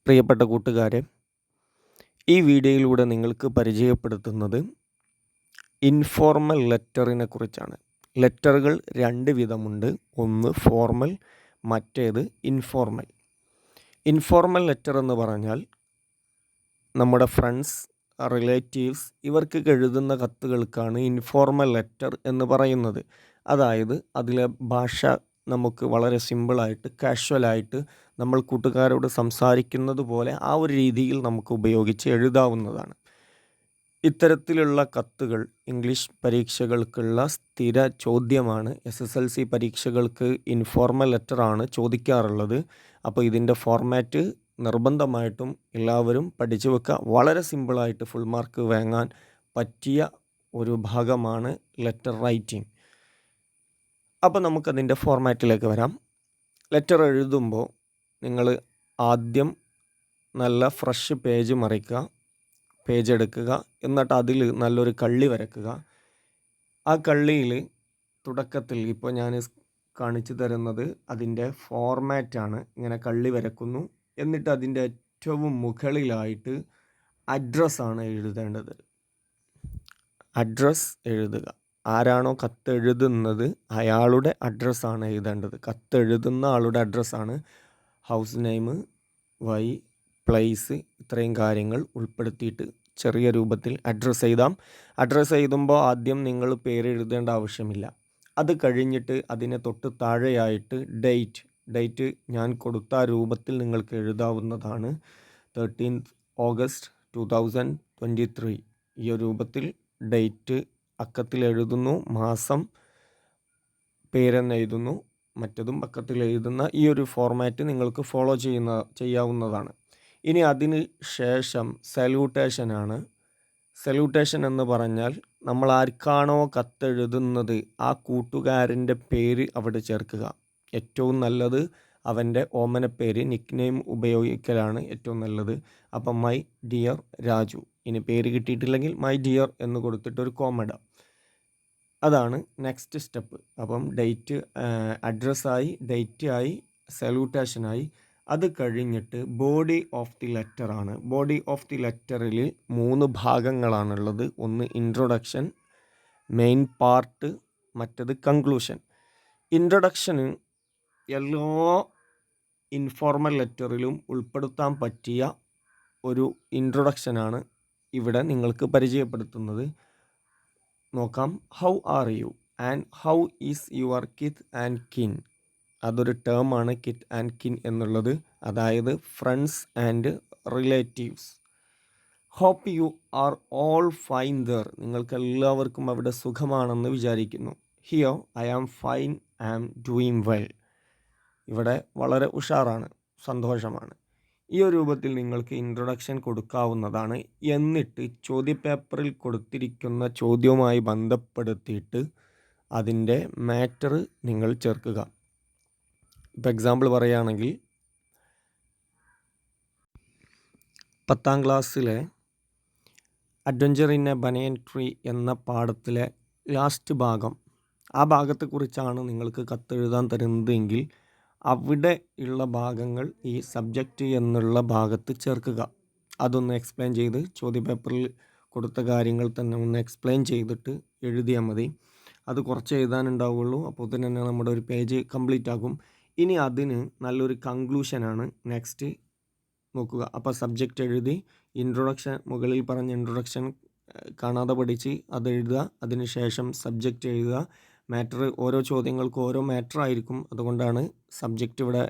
പ്രിയപ്പെട്ട കൂട്ടുകാരെ, ഈ വീഡിയോയിലൂടെ നിങ്ങൾക്ക് പരിചയപ്പെടുത്തുന്നത് ഇൻഫോർമൽ ലെറ്ററിനെ കുറിച്ചാണ്. ലെറ്ററുകൾ രണ്ട് വിധമുണ്ട്. ഒന്ന് ഫോർമൽ, മറ്റേത് ഇൻഫോർമൽ. ഇൻഫോർമൽ ലെറ്റർ എന്ന് പറഞ്ഞാൽ നമ്മുടെ ഫ്രണ്ട്സ്, റിലേറ്റീവ്സ് ഇവർക്ക് എഴുതുന്ന കത്തുകൾക്കാണ് ഇൻഫോർമൽ ലെറ്റർ എന്ന് പറയുന്നത്. അതായത് അതിലെ ഭാഷ നമുക്ക് വളരെ സിമ്പിളായിട്ട്, കാഷ്വലായിട്ട് നമ്മൾ കൂട്ടുകാരോട് സംസാരിക്കുന്നത് പോലെ ആ ഒരു രീതിയിൽ നമുക്ക് ഉപയോഗിച്ച് എഴുതാവുന്നതാണ്. ഇത്തരത്തിലുള്ള കത്തുകൾ ഇംഗ്ലീഷ് പരീക്ഷകൾക്കുള്ള സ്ഥിര ചോദ്യമാണ്. SSLC പരീക്ഷകൾക്ക് ഇൻഫോർമൽ ലെറ്ററാണ് ചോദിക്കാറുള്ളത്. അപ്പോൾ ഇതിൻ്റെ ഫോർമാറ്റ് നിർബന്ധമായിട്ടും എല്ലാവരും പഠിച്ചു വെക്കുക. വളരെ സിമ്പിളായിട്ട് ഫുൾ മാർക്ക് വാങ്ങാൻ പറ്റിയ ഒരു ഭാഗമാണ് ലെറ്റർ റൈറ്റിംഗ്. അപ്പോൾ നമുക്കതിൻ്റെ ഫോർമാറ്റിലേക്ക് വരാം. ലെറ്റർ എഴുതുമ്പോൾ നിങ്ങൾ ആദ്യം നല്ല ഫ്രഷ് പേജ് മറിക്കുക, പേജ് എടുക്കുക, എന്നിട്ട് അതിൽ നല്ലൊരു കള്ളി വരയ്ക്കുക. ആ കള്ളിയിൽ തുടക്കത്തിൽ ഇപ്പോൾ ഞാൻ കാണിച്ചു തരുന്നത് അതിൻ്റെ ഫോർമാറ്റാണ്. ഇങ്ങനെ കള്ളി വരക്കുന്നു. എന്നിട്ട് അതിൻ്റെ ഏറ്റവും മുകളിലായിട്ട് അഡ്രസ്സാണ് എഴുതേണ്ടത്. അഡ്രസ്സ് എഴുതുക. ആരാണോ കത്തെഴുതുന്നത് അയാളുടെ അഡ്രസ്സാണ് എഴുതേണ്ടത്. കത്തെഴുതുന്ന ആളുടെ അഡ്രസ്സാണ്. ഹൗസ് നെയിം, വൈ, പ്ലേസ്, ഇത്രയും കാര്യങ്ങൾ ഉൾപ്പെടുത്തിയിട്ട് ചെറിയ രൂപത്തിൽ അഡ്രസ്സ് എഴുതാം. അഡ്രസ്സ് എഴുതുമ്പോൾ ആദ്യം നിങ്ങൾ പേര് എഴുതേണ്ട ആവശ്യമില്ല. അത് കഴിഞ്ഞിട്ട് അതിനെ തൊട്ട് താഴെയായിട്ട് ഡേറ്റ് ഞാൻ കൊടുത്ത രൂപത്തിൽ നിങ്ങൾക്ക് എഴുതാവുന്നതാണ്. 13th August 2023 ഈ ഒരു രൂപത്തിൽ ഡേറ്റ് അക്കത്തിൽ എഴുതുന്നു, മാസം പേരെന്ന് എഴുതുന്നു, മറ്റതും പക്കത്തിൽ എഴുതുന്ന ഈ ഒരു ഫോർമാറ്റ് നിങ്ങൾക്ക് ഫോളോ ചെയ്യാവുന്നതാണ്. ഇനി അതിന് ശേഷം സല്യൂട്ടേഷനാണ്. സല്യൂട്ടേഷൻ എന്ന് പറഞ്ഞാൽ നമ്മൾ ആർക്കാണോ കത്തെഴുതുന്നത് ആ കൂട്ടുകാരൻ്റെ പേര് അവിടെ ചേർക്കുക. ഏറ്റവും നല്ലത് അവൻ്റെ ഓമനപ്പേര്, നിക്ക് നെയിം ഉപയോഗിക്കലാണ് ഏറ്റവും നല്ലത്. അപ്പം മൈ ഡിയർ രാജു. ഇനി പേര് കിട്ടിയിട്ടില്ലെങ്കിൽ മൈ ഡിയർ എന്ന് കൊടുത്തിട്ടൊരു കോമ ഇടാം. അതാണ് നെക്സ്റ്റ് സ്റ്റെപ്പ്. അപ്പം ഡേറ്റ്, അഡ്രസ്സായി, ഡേറ്റായി, സല്യൂട്ടേഷനായി. അത് കഴിഞ്ഞിട്ട് ബോഡി ഓഫ് ദി ലെറ്ററാണ്. ബോഡി ഓഫ് ദി ലെറ്ററിൽ 3 ഭാഗങ്ങളാണുള്ളത്. ഒന്ന് ഇൻട്രൊഡക്ഷൻ, മെയിൻ പാർട്ട്, മറ്റത് കൺക്ലൂഷൻ. ഇൻട്രൊഡക്ഷന് എല്ലാ ഇൻഫോർമൽ ലെറ്ററിലും ഉൾപ്പെടുത്താൻ പറ്റിയ ഒരു ഇൻട്രൊഡക്ഷനാണ് ഇവിടെ നിങ്ങൾക്ക് പരിചയപ്പെടുത്തുന്നത്. നോക്കാം. How are you and how is your kith and kin. അതൊരു ടേമാണ്, കിറ്റ് ആൻഡ് കിൻ എന്നുള്ളത്. അതായത് friends and relatives. Hope you are all fine there. നിങ്ങൾക്ക് എല്ലാവർക്കും അവിടെ സുഖമാണെന്ന് വിചാരിക്കുന്നു. Here I am fine, I am doing well. ഇവിടെ വളരെ ഉഷാറാണ്, സന്തോഷമാണ്. ഈ ഒരു രൂപത്തിൽ നിങ്ങൾക്ക് ഇൻട്രൊഡക്ഷൻ കൊടുക്കാവുന്നതാണ്. എന്നിട്ട് ചോദ്യപേപ്പറിൽ കൊടുത്തിരിക്കുന്ന ചോദ്യവുമായി ബന്ധപ്പെടുത്തിയിട്ട് അതിൻ്റെ മാറ്റർ നിങ്ങൾ ചേർക്കുക. ഇപ്പോൾ എക്സാമ്പിൾ പറയുകയാണെങ്കിൽ 10th ക്ലാസ്സിലെ adventure in A banian tree എന്ന പാഠത്തിലെ ലാസ്റ്റ് ഭാഗം, ആ ഭാഗത്തെക്കുറിച്ചാണ് നിങ്ങൾക്ക് കത്തെഴുതാൻ തരുന്നതെങ്കിൽ അവിടെ ഉള്ള ഭാഗങ്ങൾ ഈ സബ്ജക്റ്റ് എന്നുള്ള ഭാഗത്ത് ചേർക്കുക. അതൊന്ന് എക്സ്പ്ലെയിൻ ചെയ്ത് ചോദ്യപേപ്പറിൽ കൊടുത്ത കാര്യങ്ങൾ തന്നെ ഒന്ന് എക്സ്പ്ലെയിൻ ചെയ്തിട്ട് എഴുതിയാൽ മതി. അത് കുറച്ച് എഴുതാനുണ്ടാവുള്ളൂ. അപ്പോൾ തന്നെ നമ്മുടെ ഒരു പേജ് കംപ്ലീറ്റ് ആകും. ഇനി അതിന് നല്ലൊരു കൺക്ലൂഷനാണ് നെക്സ്റ്റ് നോക്കുക. അപ്പോൾ സബ്ജക്റ്റ് എഴുതി, ഇൻട്രൊഡക്ഷൻ മുകളിൽ പറഞ്ഞ ഇൻട്രൊഡക്ഷൻ കാണാതെ പഠിച്ച് അത് എഴുതുക. അതിനുശേഷം സബ്ജക്റ്റ് എഴുതുക. മാറ്റർ, ഓരോ ചോദ്യങ്ങൾക്കും ഓരോ മാറ്റർ ആയിരിക്കും. അതുകൊണ്ടാണ് സബ്ജക്റ്റ് ഇവിടെ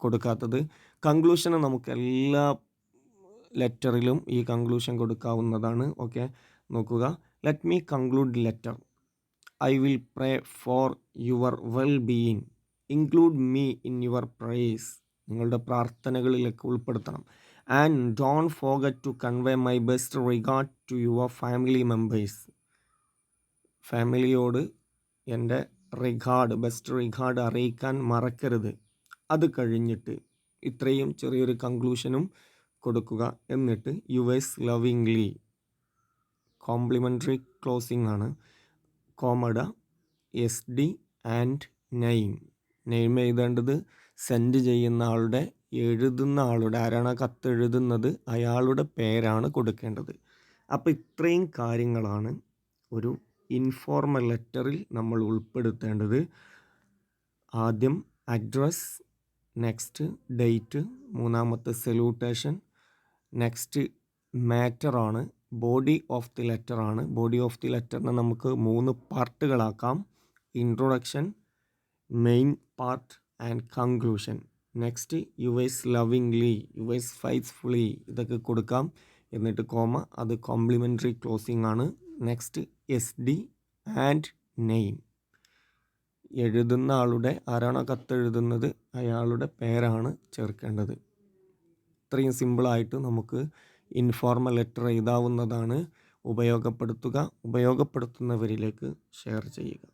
കൊടുക്കാത്തത്. കൺക്ലൂഷന് നമുക്ക് എല്ലാ ലെറ്ററിലും ഈ കൺക്ലൂഷൻ കൊടുക്കാവുന്നതാണ്. ഓക്കെ, നോക്കുക. Let me conclude letter. I will pray for your well being. Include me in your prays. നിങ്ങളുടെ പ്രാർത്ഥനകളിലേക്ക് ഉൾപ്പെടുത്തണം. And don't forget to convey my best regard to your family members. ഫാമിലിയോട് എൻ്റെ ബെസ്റ്റ് റിഗാർഡ് അറിയിക്കാൻ മറക്കരുത്. അത് കഴിഞ്ഞിട്ട് ഇത്രയും ചെറിയൊരു കൺക്ലൂഷനും കൊടുക്കുക. എന്നിട്ട് യുവേഴ്സ് ലവിങ്ലി, കോംപ്ലിമെൻ്ററി ക്ലോസിംഗ് ആണ്. കോമഡ, SD ആൻഡ് നെയിം. നെയിം എഴുതേണ്ടത് സെൻഡ് ചെയ്യുന്ന ആളുടെ എഴുതുന്ന ആളുടെ, ആരാണ് ആ കത്ത് എഴുതുന്നത്, അയാളുടെ പേരാണ് കൊടുക്കേണ്ടത്. അപ്പോൾ ഇത്രയും കാര്യങ്ങളാണ് ഒരു ഇൻഫോർമൽ ലെറ്ററിൽ നമ്മൾ ഉൾപ്പെടുത്തേണ്ടത്. ആദ്യം അഡ്രസ്, നെക്സ്റ്റ് ഡേറ്റ്, മൂന്നാമത്തെ സല്യൂട്ടേഷൻ, നെക്സ്റ്റ് മാറ്ററാണ്, ബോഡി ഓഫ് ദി ലെറ്ററാണ്. ബോഡി ഓഫ് ദി ലെറ്ററിനെ നമുക്ക് 3 പാർട്ടുകളാക്കാം. Introduction, main part and conclusion. Next yours lovingly, yours faithfully, ഇതൊക്കെ കൊടുക്കാം. എന്നിട്ട് കോമ, അത് കോംപ്ലിമെൻ്ററി ക്ലോസിംഗ് ആണ്. Next S D and name. എഴുതുന്ന ആളുടെ, ആരാണോ കത്ത് എഴുതുന്നത് അയാളുടെ പേരാണ് ചേർക്കേണ്ടത്. ഇത്രയും സിമ്പിളായിട്ട് നമുക്ക് ഇൻഫോർമൽ ലെറ്റർ എഴുതാവുന്നതാണ്. ഉപയോഗപ്പെടുത്തുന്നവരിലേക്ക് ഷെയർ ചെയ്യുക.